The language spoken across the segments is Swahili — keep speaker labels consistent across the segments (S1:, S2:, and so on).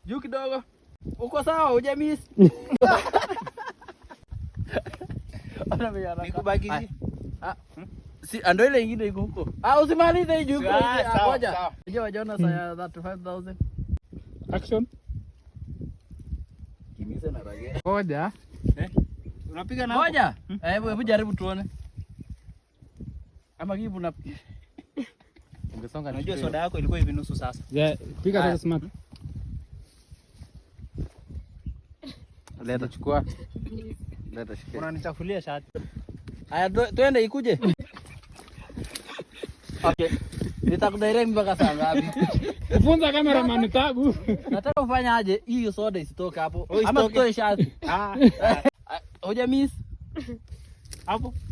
S1: Juu kidogo. Uko sawa hujamiss? Ana meyana.
S2: Nikubaki.
S1: Si ando ile nyingine iko huko. Usimalize juu huko. Ngoja. Je, wajaona saa 35,000.
S3: Action.
S1: Kimisa na rage.
S3: Ngoja.
S2: Unapiga na.
S1: Ngoja. Hebu jaribu tuone. Ama kibu na ungesonga.
S2: Unajua soda yako ilikuwa hivi nusu sasa.
S3: Piga sasa smart.
S1: Leta chukua. Leta shika.
S2: Unanichafulia shati.
S1: Haya twende ikuje. Okay. Nitakudirect mpaka saa ngapi?
S3: Funza cameraman tabu.
S1: Nataka ufanye aje hiyo soda isitoke hapo. Ama tutoe shati. Hujamiss?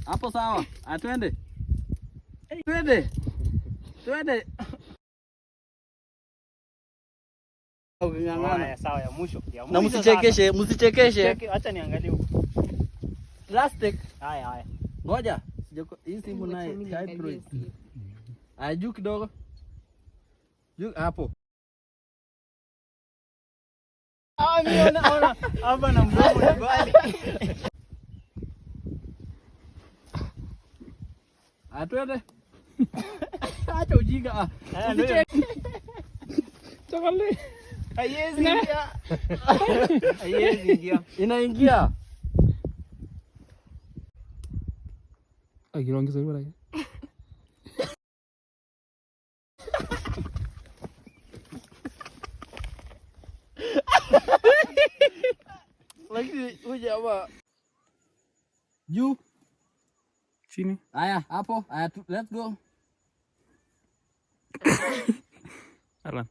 S1: Hapo sawa. Twende. Twende.
S2: Haya sawa ya mwisho.
S1: Na msichekeshe.
S2: Acha niangalie huko.
S1: Plastic.
S2: Haya.
S1: Ngoja. Hii simu naye Android. Juu kidogo. Juu hapo.
S2: Mimi naona hapa na mdomo ni bali.
S1: Twende. Acha ujinga.
S3: Chakali.
S2: Haiwezi ingia.
S1: Inaingia.
S3: Akiongeza hiyo bwana.
S1: Lakini uje hapa. Juu.
S3: Chini.
S1: Haya, hapo. Haya, let's go.
S3: Alan.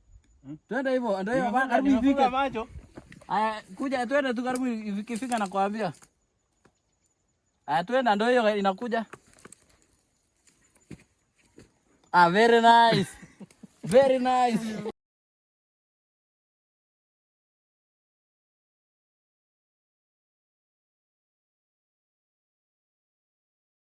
S1: Twende hivyo, ndio hiyo karibu ifike macho. Haya, kuja twende tu karibu ifike na kuambia. Haya, twende ndio hiyo inakuja. Very nice. Very nice.